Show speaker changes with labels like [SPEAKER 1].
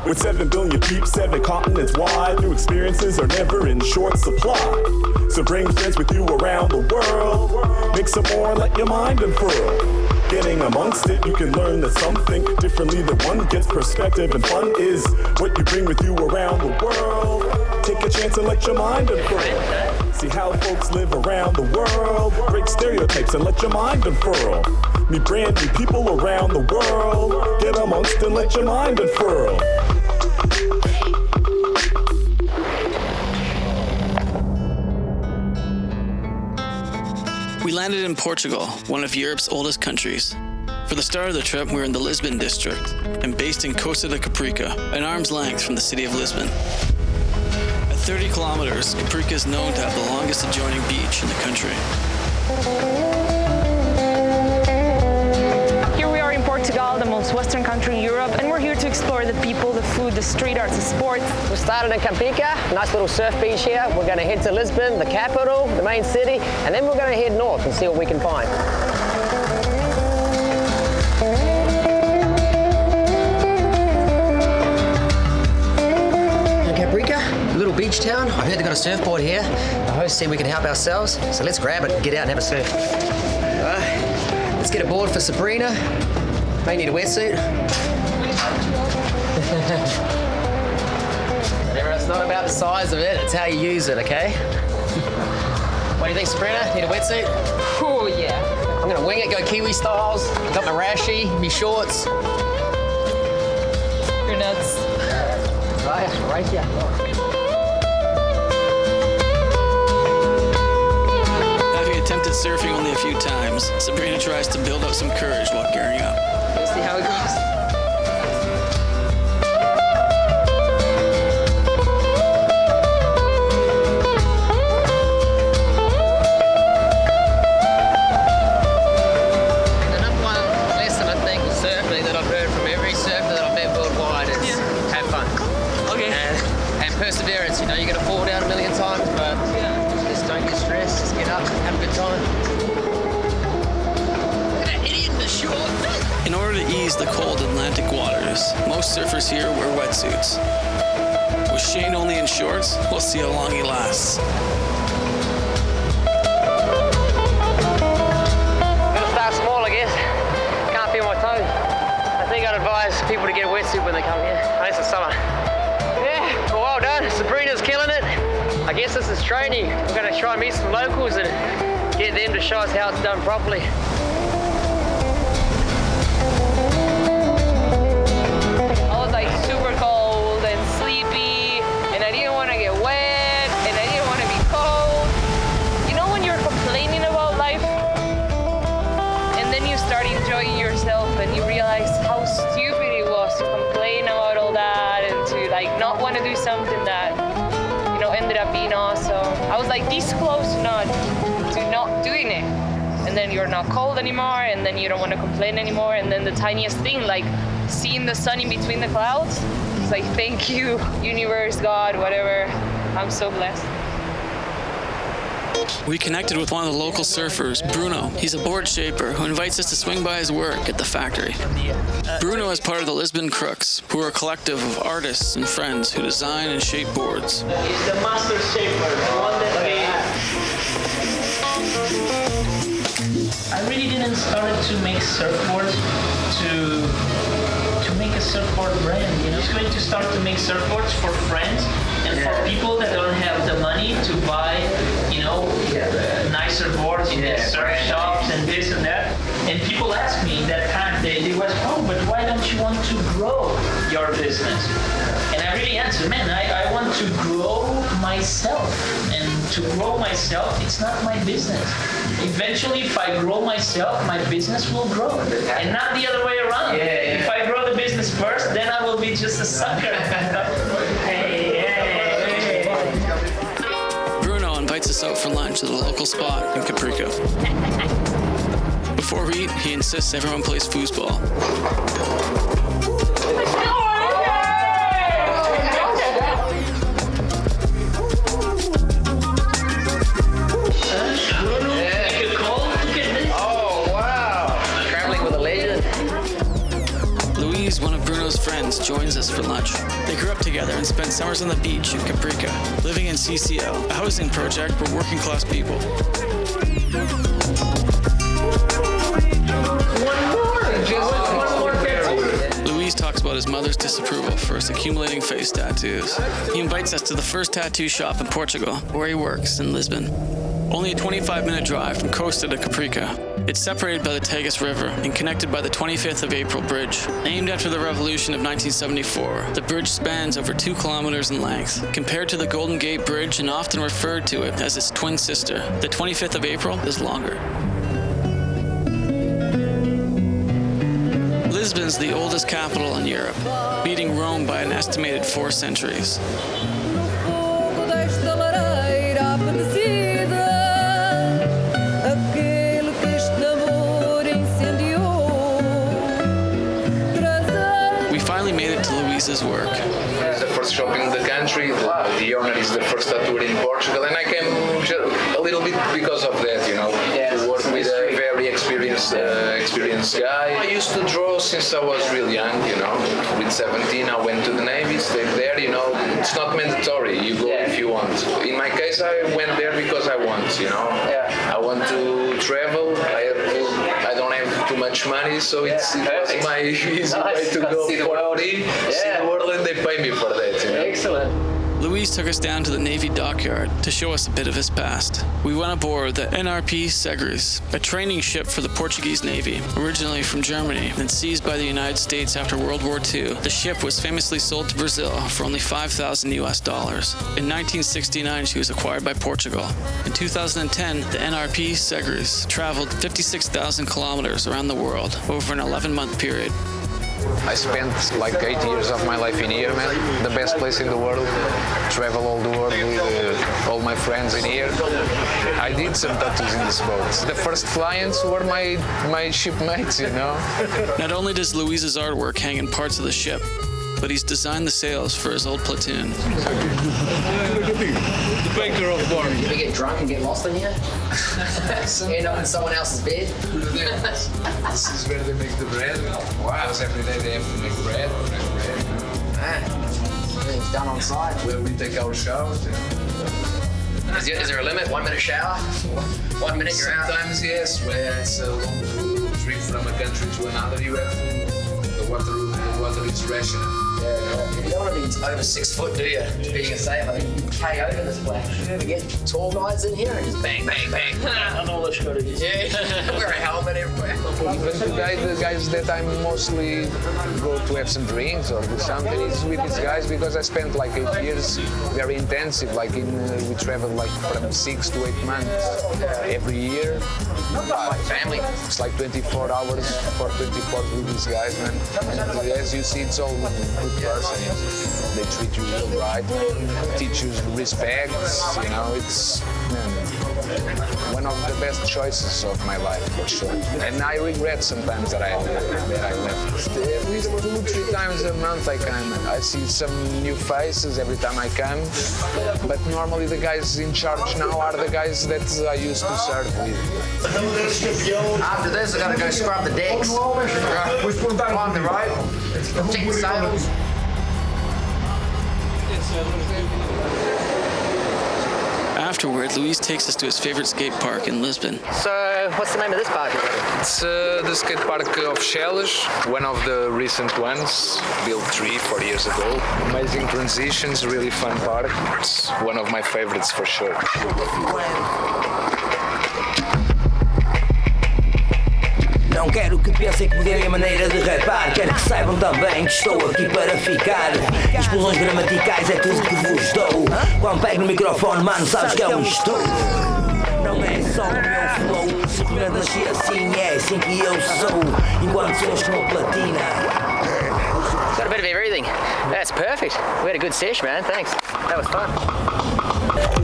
[SPEAKER 1] With 7 billion peeps, 7 continents wide, new experiences are never in short supply. So bring friends with you around the world. Make some more and let your mind unfurl. Getting amongst it, you can learn that something differently that one gets perspective, and fun is what you bring with you around the world. Take a chance and let your mind unfurl. See how folks live around the world. Break stereotypes and let your mind unfurl. Meet brand new people around the world. Get amongst and let your mind unfurl.
[SPEAKER 2] We landed in Portugal, one of Europe's oldest countries. For the start of the trip, we were in the Lisbon district and based in Costa da Caparica, an arm's length from the city of Lisbon. At 30 kilometers, Caparica is known to have the longest adjoining beach in the country.
[SPEAKER 3] Here we are in Portugal, the most western country in Europe, and we're here to explore the people, the food, the street arts, the sports.
[SPEAKER 4] We started in Caparica, nice little surf beach here. We're going to head to Lisbon, the capital, the main city, and then we're going to head north and see what we can find. Caparica, a little beach town. I heard they've got a surfboard here. The host said we can help ourselves, so let's grab it and get out and have a surf. Let's get a board for Sabrina. May need a wetsuit. It's not about the size of it, it's how you use it, okay? What do you think, Sabrina? Need a wetsuit?
[SPEAKER 3] Oh yeah.
[SPEAKER 4] I'm gonna wing it, go Kiwi styles. Got my rashi, my shorts.
[SPEAKER 3] You're nuts.
[SPEAKER 4] Right here.
[SPEAKER 2] Having attempted surfing only a few times, Sabrina tries to build up some courage while gearing up.
[SPEAKER 3] Let's see how it goes.
[SPEAKER 4] Perseverance, you know, you're going to fall down a million times, but just don't get stressed, just get up, have a good time. Look at that idiot in the shorts.
[SPEAKER 2] In order to ease the cold Atlantic waters, most surfers here wear wetsuits. With Shane only in shorts, we'll see how long he lasts.
[SPEAKER 4] Gonna start small, I guess. Can't feel my toes. I think I'd advise people to get a wetsuit when they come here. I know it's the summer. Yeah, well done. Sabrina's killing it. I guess this is training. We're going to try and meet some locals and get them to show us how it's done properly.
[SPEAKER 3] I was like super cold and sleepy, and I didn't want to get wet, and I didn't want to be cold. You know when you're complaining about life, and then you start enjoying yourself, and you realize how stupid it was to complain about all that and to like not want to do something that, you know, ended up being awesome. I was like this close to not doing it. And then you're not cold anymore, and then you don't want to complain anymore, and then the tiniest thing, like seeing the sun in between the clouds, it's like, thank you, universe, God, whatever. I'm so blessed.
[SPEAKER 2] We connected with one of the local surfers, Bruno. He's a board shaper who invites us to swing by his work at the factory. Bruno is part of the Lisbon Crooks, who are a collective of artists and friends who design and shape boards.
[SPEAKER 5] He's the master shaper, the one that I really didn't start to make surfboards to make a surfboard brand, you know. Just going to start to make surfboards for friends and for people that don't have the money to buy, you know, nicer boards in the surf shops and this and that. And people ask me that time, they was, oh, but why don't you want to grow your business? And I really answer, man, I want to grow myself. And to grow myself, it's not my business. Eventually, if I grow myself, my business will grow. And not the other way around. If I grow the business first, then I will be just a sucker.
[SPEAKER 2] Bruno invites us out for lunch at a local spot in Caparica. Before we eat, he insists everyone plays foosball. Louise, one of Bruno's friends, joins us for lunch. They grew up together and spent summers on the beach in Caparica, living in CCL, a housing project for working class people. Louise talks about his mother's disapproval for his accumulating face tattoos. He invites us to the first tattoo shop in Portugal, where he works in Lisbon. Only a 25-minute drive from Costa da Caparica. It's separated by the Tagus River and connected by the 25th of April Bridge. Named after the Revolution of 1974, the bridge spans over 2 kilometers in length. Compared to the Golden Gate Bridge and often referred to it as its twin sister, the 25th of April is longer. Lisbon's the oldest capital in Europe, beating Rome by an estimated 4 centuries. We finally made it to Louise's work.
[SPEAKER 6] It's the first shop in the country. The owner is the first tattooer in Portugal, and I came a little bit because of that, you know, to work with a very experienced guy. I used to draw since I was really young, you know. With 17, I went to the Navy, stayed there, you know. It's not mandatory. You go if you want. In my case, I went there because I want, you know. I want to travel. I don't have too much money, so it was my easy way to go for free, see the world, and they pay me for that, you know.
[SPEAKER 4] Excellent.
[SPEAKER 2] Louise took us down to the Navy dockyard to show us a bit of his past. We went aboard the NRP Segres, a training ship for the Portuguese Navy, originally from Germany and seized by the United States after World War II. The ship was famously sold to Brazil for only $5,000 US. In 1969, she was acquired by Portugal. In 2010, the NRP Segres traveled 56,000 kilometers around the world over an 11-month period.
[SPEAKER 6] I spent like 8 years of my life in here, man. The best place in the world. Travel all the world with all my friends in here. I did some tattoos in this boat. The first clients were my shipmates, you know.
[SPEAKER 2] Not only does Louise's artwork hang in parts of the ship, but he's designed the sails for his old platoon.
[SPEAKER 7] The baker of bar.
[SPEAKER 4] You ever get drunk and get lost in here? End up in someone else's bed?
[SPEAKER 6] This is where they make the bread. Wow. Because every day they have to make bread.
[SPEAKER 4] Everything's done on site.
[SPEAKER 6] Where we take our showers.
[SPEAKER 4] Is there a limit? 1 minute shower? 1 minute you're out?
[SPEAKER 6] Sometimes yes, when it's a long trip from a country to another, you have the water is rationed.
[SPEAKER 4] You don't want to be over 6 foot, do you? Being a sailor, you KO to this place. You ever get tour guides in here and just bang, bang, bang?
[SPEAKER 5] On all the strategies.
[SPEAKER 4] Yeah, wear a helmet everywhere.
[SPEAKER 6] Even the guys that I mostly go to have some drinks or do something is with these guys because I spent like 8 years very intensive. Like we traveled like from 6 to 8 months every year.
[SPEAKER 4] Like family.
[SPEAKER 6] It's like 24 hours for 24 with these guys, man. And as you see, it's all good person. They treat you real right, teach you respect. You know, it's one of the best choices of my life for sure. And I regret sometimes that I left. At least 2-3 times a month I come. I see some new faces every time I come. But normally the guys in charge now are the guys that I used to serve with.
[SPEAKER 4] After this, I gotta go scrub the decks. Climb the rope. Check the sails.
[SPEAKER 2] Afterward, Louise takes us to his favorite skate park in Lisbon.
[SPEAKER 4] So, what's the name of this park?
[SPEAKER 6] It's the skate park of Chelas, one of the recent ones, built 3-4 years ago. Amazing transitions, really fun park. It's one of my favorites for sure.
[SPEAKER 8] Não quero que pensem que mudei a maneira de rapar. Quero que saibam também que estou aqui para ficar. Explosões gramaticais é tudo que vos dou. Quando pego no microfone, mano, sabes que é um estouro. Não é só o meu flow. Se eu nasci assim, é assim que eu sou. Enquanto sons com a platina.
[SPEAKER 4] Got a bit of everything. That's perfect. We had a good sesh, man. Thanks. That was fun.